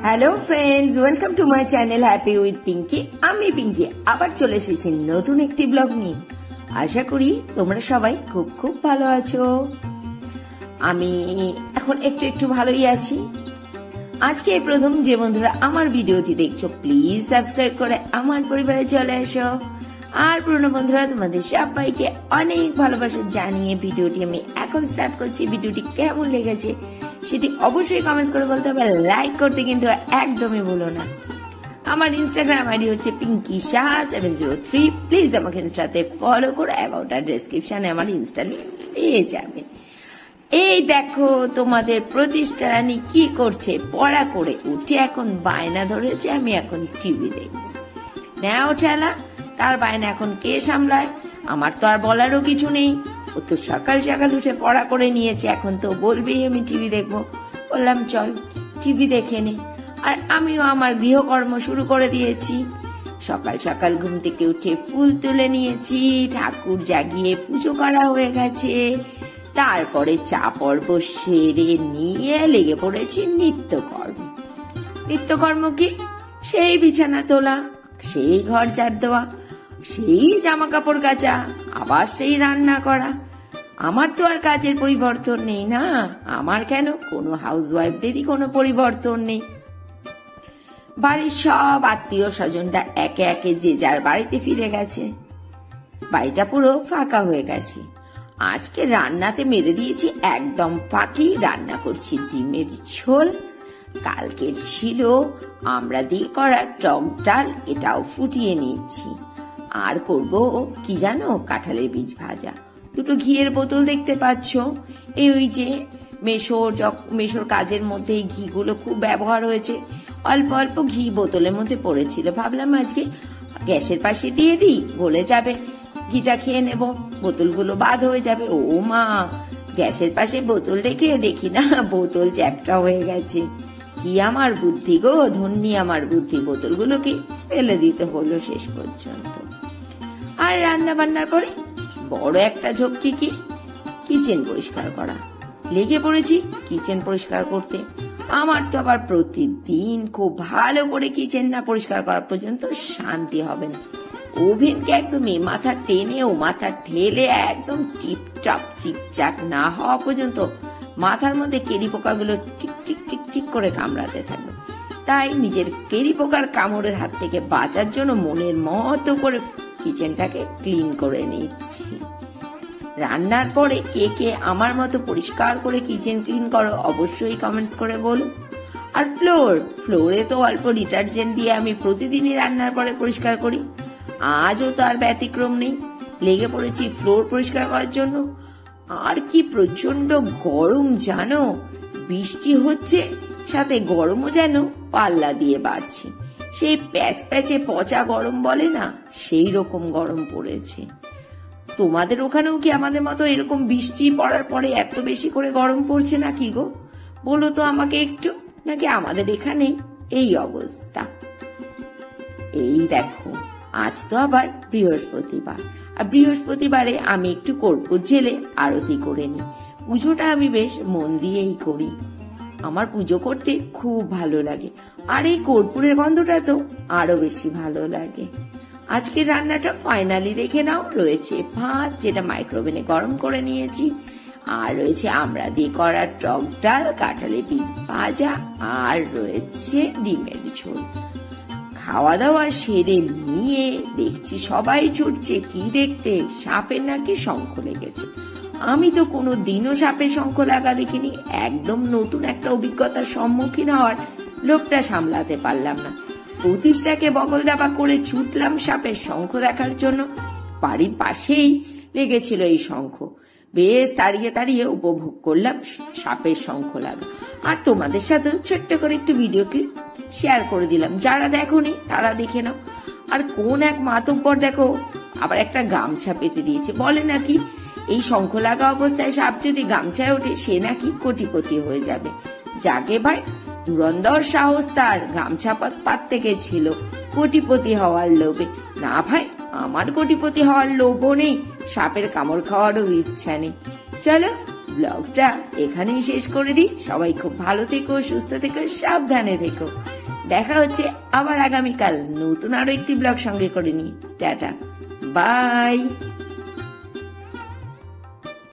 Hello friends, welcome to my channel happy with Pinky. আমি পিঙ্কি আবার চলে এসেছি নতুন একটি ব্লগ নিয়ে। আশা করি তোমরা সবাই খুব খুব ভালো আছো। আমি এখন একটু ভালোই আছি। আজকে প্রথম যে বন্ধুরা আমার ভিডিওটি দেখছো, প্লিজ সাবস্ক্রাইব করে আমার পরিবারে চলে এসো। আর পুরনো বন্ধুরা, তোমাদের সবাইকে অনেক ভালোবাসা জানিয়ে ভিডিওটি আমি এখন স্টার্ট করছি। ভিডিওটি কেমন লেগেছে সেটি অবশ্যই কমেন্টস করে বলতে হবে, লাইক করতে কিন্তু একদমই ভুলো না। আমার ইনস্টাগ্রাম আইডি হচ্ছে পিঙ্কি সাহা 703। প্লিজ আমাকে ইনস্টাতে ফলো করে অ্যাবাউট আর ডেসক্রিপশনে আমার ইনস্টা লিংক পেয়ে যাবে। এই দেখো তোমাদের প্রতিষ্ঠানী কি করছে, পড়া করে উঠে এখন বায়না ধরেছে আমি এখন টিভি দেখবো। নেও ঠেলা, তার বায়না এখন কে সামলায়? আমার তো আর বলারও কিছু নেই। ও তো সকাল সকাল উঠে পড়া করে নিয়েছে, এখন তো বলবেই আমি টিভি দেখবো। বললাম চল টিভি দেখে নে। আর আমিও আমার গৃহকর্ম শুরু করে দিয়েছি। সকাল সকাল ঘুম থেকে উঠে ফুল তুলে নিয়েছি, ঠাকুর জাগিয়ে পুজো করা হয়ে গেছে। তারপরে চা পর্ব সেরে নিয়ে লেগে পড়েছি নিত্যকর্ম। নিত্যকর্ম কি? সেই বিছানা তোলা, সেই ঘর ঝাড় দেওয়া, সেই জামা কাপড় কাচা, আবার সেই রান্না করা। আমার তো আর কাজের পরিবর্তন নেই না। আমার কেন, কোনো হাউসওয়াইফদেরই কোনো পরিবর্তন নেই। বাড়ির সব আত্মীয় স্বজনরা একে একে যে যার বাড়িতে ফিরে গেছে। বাড়িটা পুরো ফাঁকা হয়ে গেছে। আজকে রান্নাতে মেরে দিয়েছি একদম ফাঁকি। রান্না করছি ডিমের ঝোল। কালকের ছিল আমরা দিয়ে করা টক ডাল, এটাও ফুটিয়ে নিচ্ছি। আর করব কি জানো, কাঁঠালের বীজ ভাজা। দুটো ঘিয়ের বোতল দেখতে পাচ্ছ। ওই যে মেশোর কাজের মধ্যে এই ঘিগুলো খুব ব্যবহার হয়েছে। অল্প অল্প ঘি বোতলের মধ্যে পড়েছিল, ভাবলাম আজকে গ্যাসের পাশে দিয়ে দিই, গলে যাবে, ঘিটা খেয়ে নেব, বোতলগুলো বাদ হয়ে যাবে। ও মা, গ্যাসের পাশে বোতল রেখে দেখি না বোতল চ্যাপটা হয়ে গেছে। কি আমার বুদ্ধি গো, ধন্যি আমার বুদ্ধি। বোতলগুলোকে ফেলে দিতে হলো শেষ পর্যন্ত। আর রান্না বান্নার পরে বড় একটা ঝক্কি কি, কিচেন পরিষ্কার করা। লেগে পড়েছি কিচেন পরিষ্কার করতে। আমার তো আবার প্রতিদিন খুব ভালো করে কিচেন না পরিষ্কার করা পর্যন্ত শান্তি হবে না। ওভেনকে একদম মাথা টেনে ও মাথা ঠেলে একদম টিপটপ চিকচাক না হওয়া পর্যন্ত মাথার মধ্যে কেরি পোকাগুলো টিক টিক টিক টিক করে কামড়াতে থাকবে। তাই নিজের কেরি পোকার কামড়ের হাত থেকে বাঁচার জন্য মনের মতো করে কিচেনটাকে ক্লিন করে নিচ্ছি। রান্নার পরে কে কে আমার মতো পরিষ্কার করে কিচেন ক্লিন করো অবশ্যই কমেন্টস করে বলো। আর ফ্লোরে তো অল্প ডিটারজেন্ট দিয়ে আমি প্রতিদিনই রান্নার পরে পরিষ্কার করি। আজও তো আর ব্যতিক্রম নেই। লেগে পড়েছি ফ্লোর পরিষ্কার করার জন্য। আর কি প্রচন্ড গরম জানো, বৃষ্টি হচ্ছে, সাথে গরমও যেন পাল্লা দিয়ে বাড়ছে। সেই প্যাচ প্যাচে পচা গরম বলে না, সেই রকম গরম পড়েছে। তোমাদের ওখানেও কি আমাদের মতো এরকম বৃষ্টি পড়ার পরে এত বেশি করে গরম পড়ছে নাকি গো? বলো তো আমাকে একটু, নাকি আমাদের এখানে এই অবস্থা? এই দেখো, আজ তো আবার বৃহস্পতিবার। আর বৃহস্পতিবারে আমি একটু কর্পূর জেলে আরতি করে নিই। পুজোটা আমি বেশ মন দিয়েই করি। আমার পুজো করতে খুব ভালো লাগে। আর এই কর্পূরের গন্ধটা তো আরো বেশি ভালো লাগে। আজকের রান্নাটা ফাইনালি দেখে নাও। রয়েছে ভাত, যেটা মাইক্রোওভেনে গরম করে নিয়েছি। আর রয়েছে আমরা দিয়ে করা টক ডাল, কাঁঠালের বীজ ভাজা, আর রয়েছে ডিমের ঝোল। খাওয়া দাওয়া সেরে নিয়ে দেখছি সবাই ছুটছে কি দেখতে, সাপের নাকি শঙ্খ লেগেছে। আমি তো কোনো দিনও সাপের শঙ্খ লাগা দেখিনি। একদম নতুন একটা অভিজ্ঞতার সম্মুখীন হওয়ার লোভটা সামলাতে পারলাম না। প্রতিষ্ঠাকে বগল দাবা করে ছুটলাম সাপের শঙ্খ দেখার জন্য। বাড়ির পাশেই লেগেছিল এই শঙ্খ। বেশ তাড়িয়ে তাড়িয়ে উপভোগ করলাম সাপের শঙ্খ লাগা। আর তোমাদের সাথে ছোট্ট করে একটু ভিডিও ক্লিপ শেয়ার করে দিলাম। যারা দেখোনি তারা দেখে নাও। আর কোন এক মাতব্বর দেখো আবার একটা গামছা পেতে দিয়েছে। বলে নাকি এই শঙ্খ লাগা অবস্থায় সাপ যদি গামছায় ওঠে সে নাকি কোটিপতি হয়ে যাবে। যাকে ভাই, ধুরন্ধর সাহস তার, গামছা পাততে গেছিল কোটিপতি হওয়ার লোভে। না ভাই, আমার কোটিপতি হওয়ার লোভও নেই, সাপের কামড় খাওয়ারও ইচ্ছা নেই। চলো ব্লগটা এখানেই শেষ করে দিই। সবাই খুব ভালো থেকো, সুস্থ থেকো, সাবধানে থেকো। দেখা হচ্ছে আবার আগামীকাল নতুন আরো একটি ব্লগ সঙ্গে করে নিই। টাটা, বাই।